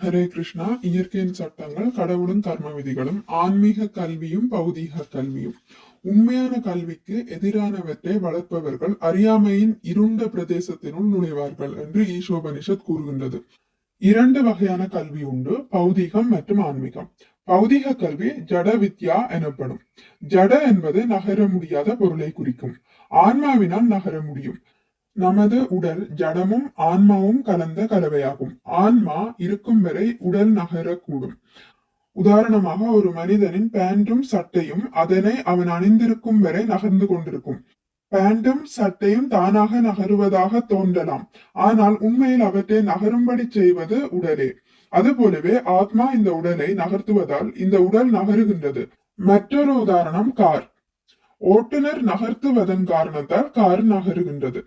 ஹரே கிருஷ்ணா. இயற்கையின் சட்டங்கள், கடவுளும் கர்ம விதிகளும், ஆன்மீக கல்வியும் பௌதீக கல்வியும். உண்மையான கல்விக்கு எதிரானவற்றை வளர்ப்பவர்கள் அறியாமையின் இருண்ட பிரதேசத்தினுள் நுழைவார்கள் என்று ஈஷோபனிஷத் கூறுகின்றது. இரண்டு வகையான கல்வி உண்டு, பௌதீகம் மற்றும் ஆன்மீகம். பௌதீக கல்வி ஜட வித்யா எனப்படும். ஜட என்பது நகர முடியாத பொருளை குறிக்கும். ஆன்மாவினால் நகர முடியும். நமது உடல் ஜடமும் ஆன்மாவும் கலந்த கலவையாகும். ஆன்மா இருக்கும் வரை உடல் நகரக்கூடும். உதாரணமாக, ஒரு மனிதனின் பேண்டும் சட்டையும் அதனை அவன் அணிந்திருக்கும் வரை நகர்ந்து கொண்டிருக்கும். பேண்டும் சட்டையும் தானாக நகருவதாக தோன்றலாம், ஆனால் உண்மையில் அவற்றை நகரும்படி செய்வது உடலே. அதுபோலவே ஆத்மா இந்த உடலை நகர்த்துவதால் இந்த உடல் நகருகின்றது. மற்றொரு உதாரணம் கார். ஓட்டுநர் நகர்த்துவதன் காரணத்தால் கார் நகருகின்றது.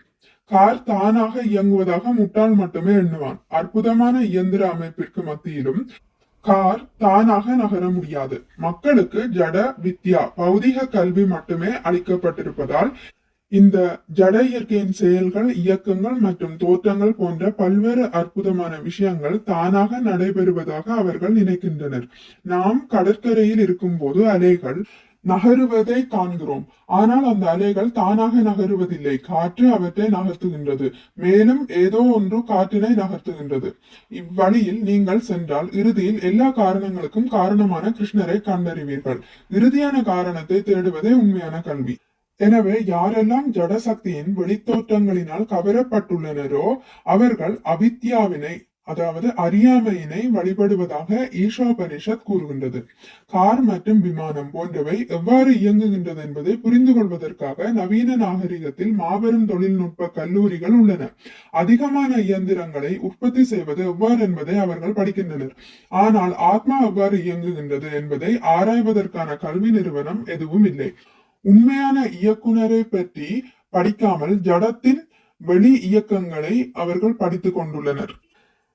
கார் தானாக இயங்குவதாக முட்டாள் மட்டுமே எண்ணுவான். அற்புதமான இயந்திர அமைப்பிற்கு மத்தியிலும் கார் தானாக நகர முடியாது. மக்களுக்கு ஜட வித்யா, பௌதிக கல்வி மட்டுமே அளிக்கப்பட்டிருப்பதால் இந்த ஜட இயற்கையின் செயல்கள், இயக்கங்கள் மற்றும் தோற்றங்கள் போன்ற பல்வேறு அற்புதமான விஷயங்கள் தானாக நடைபெறுவதாக அவர்கள் நினைக்கின்றனர். நாம் கடற்கரையில் இருக்கும் போது அலைகள் நகருவதை காண்கிறோம். ஆனால் அந்த அலைகள் தானாக நகருவதில்லை. காற்று அவற்றை நகர்த்துகின்றது. மேலும் ஏதோ ஒன்று காற்றினை நகர்த்துகின்றது. இவ்வழியில் நீங்கள் சென்றால் இறுதியில் எல்லா காரணங்களுக்கும் காரணமான கிருஷ்ணரை கண்டறிவீர்கள். இறுதியான காரணத்தை தேடுவதே உண்மையான கல்வி. எனவே யாரெல்லாம் ஜட சக்தியின் வெளித்தோற்றங்களினால் கவரப்பட்டுள்ளனரோ அவர்கள் அவித்யாவினை, அதாவது அறியாமையினை வழிபடுவதாக ஈஷோபனிஷத் கூறுகின்றது. கார் மற்றும் விமானம் போன்றவை எவ்வாறு இயங்குகின்றது என்பதை புரிந்து கொள்வதற்காக நவீன நாகரிகத்தில் மாபெரும் தொழில்நுட்ப கல்லூரிகள் உள்ளன. அதிகமான இயந்திரங்களை உற்பத்தி செய்வது எவ்வாறு என்பதை அவர்கள் படிக்கின்றனர். ஆனால் ஆத்மா எவ்வாறு இயங்குகின்றது என்பதை ஆராய்வதற்கான கல்வி நிறுவனம் எதுவும் இல்லை. உண்மையான இயக்குனரை பற்றி படிக்காமல் ஜடத்தின் வெளி இயக்கங்களை அவர்கள் படித்துக் கொண்டுள்ளனர்.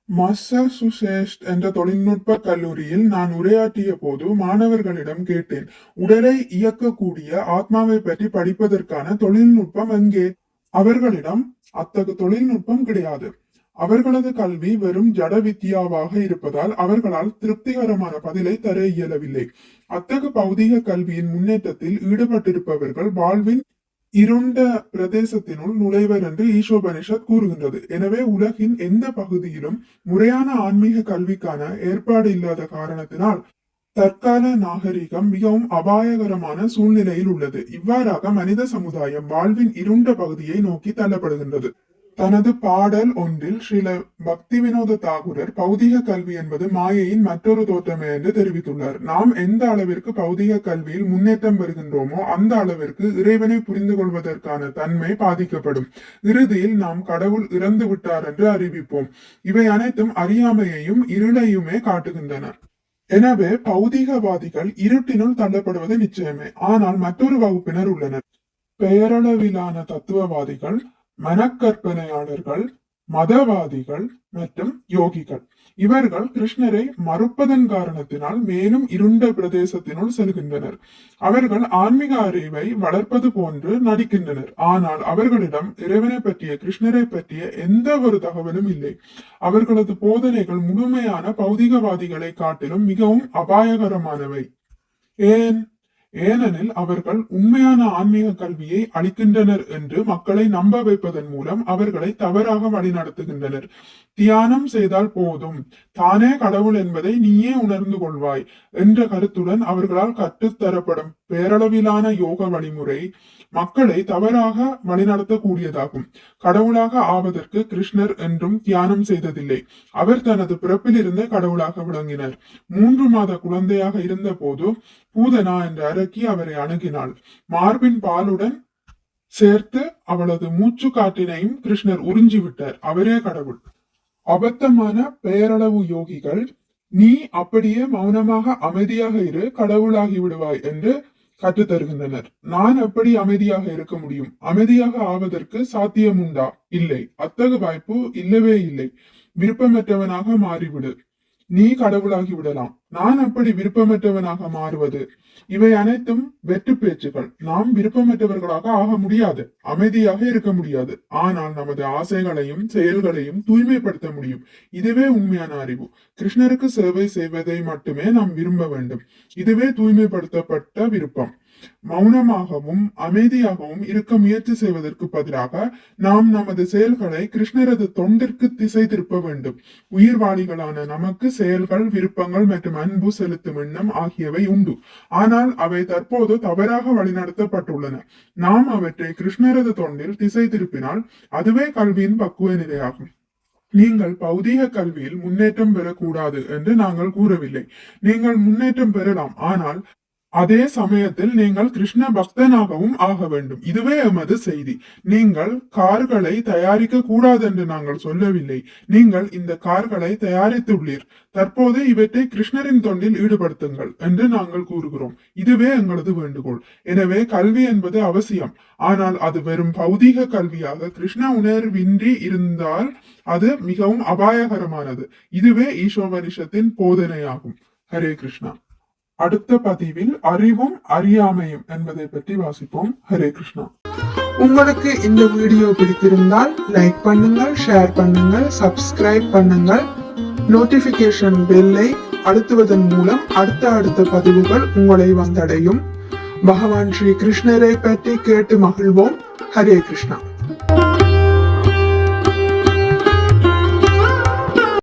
மஸ்ஸசூசெட்ஸ் என்ற தொழில்நுட்ப கல்லூரியில் நான் உரையாற்றிய போது மாணவர்களிடம் கேட்டேன், உடலை இயக்கக்கூடிய ஆத்மாவை பற்றி படிப்பதற்கான தொழில்நுட்பம் எங்கே? அவர்களிடம் அத்தகைய தொழில்நுட்பம் கிடையாது. அவர்களது கல்வி வெறும் ஜட வித்யாவாக இருப்பதால் அவர்களால் திருப்திகரமான பதிலை தர இயலவில்லை. அத்தகைய பௌதிக கல்வியின் முன்னேற்றத்தில் ஈடுபட்டிருப்பவர்கள் வாழ்வின் இருண்ட பிரதேசத்தினுள் நுழைவர் என்று ஈஷோபனிஷத் கூறுகின்றது. எனவே உலகின் எந்த பகுதியிலும் முறையான ஆன்மீக கல்விக்கான ஏற்பாடு இல்லாத காரணத்தினால் தற்கால நாகரிகம் மிகவும் அபாயகரமான சூழ்நிலையில் உள்ளது. இவ்வாறாக மனித சமுதாயம் வாழ்வின் இருண்ட பகுதியை நோக்கி தள்ளப்படுகின்றது. தனது பாடல் ஒன்றில் ஸ்ரீல பக்தி வினோத தாகூரர் பௌதிக கல்வி என்பது மாயையின் மற்றொரு தோற்றமே என்று தெரிவித்துள்ளார். நாம் எந்த அளவிற்கு பௌதிக கல்வியில் முன்னேற்றம் பெறுகின்றோமோ அந்த அளவிற்கு இறைவனை புரிந்து கொள்வதற்கான தன்மை பாதிக்கப்படும். இறுதியில் நாம் கடவுள் இறந்து விட்டார் என்று அறிவிப்போம். இவை அனைத்தும் அறியாமையையும் இருளையுமே காட்டுகின்றன. எனவே பௌதிகவாதிகள் இருட்டினுள் தள்ளப்படுவது நிச்சயமே. ஆனால் மற்றொரு வகுப்பினர் உள்ளனர். பெயரளவிலான தத்துவவாதிகள், மனக்கற்பனையாளர்கள், மதவாதிகள் மற்றும் யோகிகள். இவர்கள் கிருஷ்ணரை மறுப்பதன் காரணத்தினால் மேலும் இருண்ட பிரதேசத்தினுள் செல்கின்றனர். அவர்கள் ஆன்மீக அறிவை வளர்ப்பது போன்று நடிக்கின்றனர். ஆனால் அவர்களிடம் இறைவனை பற்றிய, கிருஷ்ணரை பற்றிய எந்த ஒரு தகவலும் இல்லை. அவர்களது போதனைகள் முழுமையான பௌதிகவாதிகளை காட்டிலும் மிகவும் அபாயகரமானவை. ஏனெனில் அவர்கள் உண்மையான ஆன்மீக கல்வியை அளிக்கின்றனர் என்று மக்களை நம்ப வைப்பதன் மூலம் அவர்களை தவறாக வழிநடத்துகின்றனர். தியானம் செய்தால் போதும், தானே கடவுள் என்பதை நீயே உணர்ந்து கொள்வாய் என்ற கருத்துடன் அவர்களால் கற்றுத்தரப்படும் பேரளவிலான யோக வழிமுறை மக்களை தவறாக வழிநடத்தக்கூடியதாகும். கடவுளாக ஆவதற்கு கிருஷ்ணர் என்றும் தியானம் செய்ததில்லை. அவர் தனது பிறப்பிலிருந்தே கடவுளாக விளங்கினார். 3 மாத குழந்தையாக இருந்த போது பூதனா என்ற அரக்கி அவரை அணுகினாள். மார்பின் பாலுடன் சேர்த்து அவளது மூச்சு காற்றினையும் கிருஷ்ணர் உறிஞ்சிவிட்டார். அவரே கடவுள். அபத்தமான பெயரளவு யோகிகள், நீ அப்படியே மௌனமாக அமைதியாக இரு, கடவுளாகி விடுவாய் என்று கற்றுத்தருகின்றனர். நான் எப்படி அமைதியாக இருக்க முடியும்? அமைதியாக ஆவதற்கு சாத்தியம் உண்டா? இல்லை. அத்தகைய வாய்ப்பு இல்லவே இல்லை. விருப்பமற்றவனாக மாறிவிடு. நீ கடவுளாகி விடலாம், நான் அப்படி விருப்பமற்றவனாக மாறுவது, இவை அனைத்தும் வெற்று பேச்சுகள். நாம் விருப்பமற்றவர்களாக ஆக முடியாது, அமைதியாக இருக்க முடியாது. ஆனால் நமது ஆசைகளையும் செயல்களையும் தூய்மைப்படுத்த முடியும். இதுவே உண்மையான அறிவு. கிருஷ்ணருக்கு சேவை செய்வதை மட்டுமே நாம் விரும்ப வேண்டும். இதுவே தூய்மைப்படுத்தப்பட்ட விருப்பம். மௌனமாகவும் அமைதியாகவும் இருக்க முயற்சி செய்வதற்கு பதிலாக நாம் நமது செயல்களை கிருஷ்ணரது தொண்டிற்கு திசை திருப்ப வேண்டும். உயிர்வாளிகளான நமக்கு செயல்கள், விருப்பங்கள் மற்றும் அன்பு செலுத்தும் எண்ணம் ஆகியவை உண்டு. ஆனால் அவை தற்போது தவறாக வழிநடத்தப்பட்டுள்ளன. நாம் அவற்றை கிருஷ்ணரது தொண்டில் திசை திருப்பினால் அதுவே கல்வியின் பக்குவ நிலையாகும். நீங்கள் பௌதீக கல்வியில் முன்னேற்றம் பெறக்கூடாது என்று நாங்கள் கூறவில்லை. நீங்கள் முன்னேற்றம் பெறலாம், ஆனால் அதே சமயத்தில் நீங்கள் கிருஷ்ண பக்தனாகவும் ஆக வேண்டும். இதுவே எமது செய்தி. நீங்கள் கார்களை தயாரிக்க கூடாது என்று நாங்கள் சொல்லவில்லை. நீங்கள் இந்த கார்களை தயாரித்துள்ளீர், தற்போது இவற்றை கிருஷ்ணரின் தொண்டில் ஈடுபடுத்துங்கள் என்று நாங்கள் கூறுகிறோம். இதுவே எங்களது வேண்டுகோள். எனவே கல்வி என்பது அவசியம், ஆனால் அது வெறும் பௌதீக கல்வியாக கிருஷ்ண உணர்வின்றி இருந்தால் அது மிகவும் அபாயகரமானது. இதுவே ஈசோபனிஷத்தின் போதனையாகும். ஹரே கிருஷ்ணா. அடுத்த பதிவில் அறிவும் அறியாமையும் என்பதை பற்றி வாசிப்போம். ஹரே கிருஷ்ணா. உங்களுக்கு இந்த வீடியோ பிடித்திருந்தால் லைக் பண்ணுங்கள், ஷேர் பண்ணுங்கள், சப்ஸ்கிரைப் பண்ணுங்கள். நோட்டிபிகேஷன் பெல்லை அழுத்துவதன் மூலம் அடுத்த பதிவுகள் உங்களை வந்தடையும். பகவான் ஸ்ரீ கிருஷ்ணரை பற்றி கேட்டு மகிழ்வோம். ஹரே கிருஷ்ணா.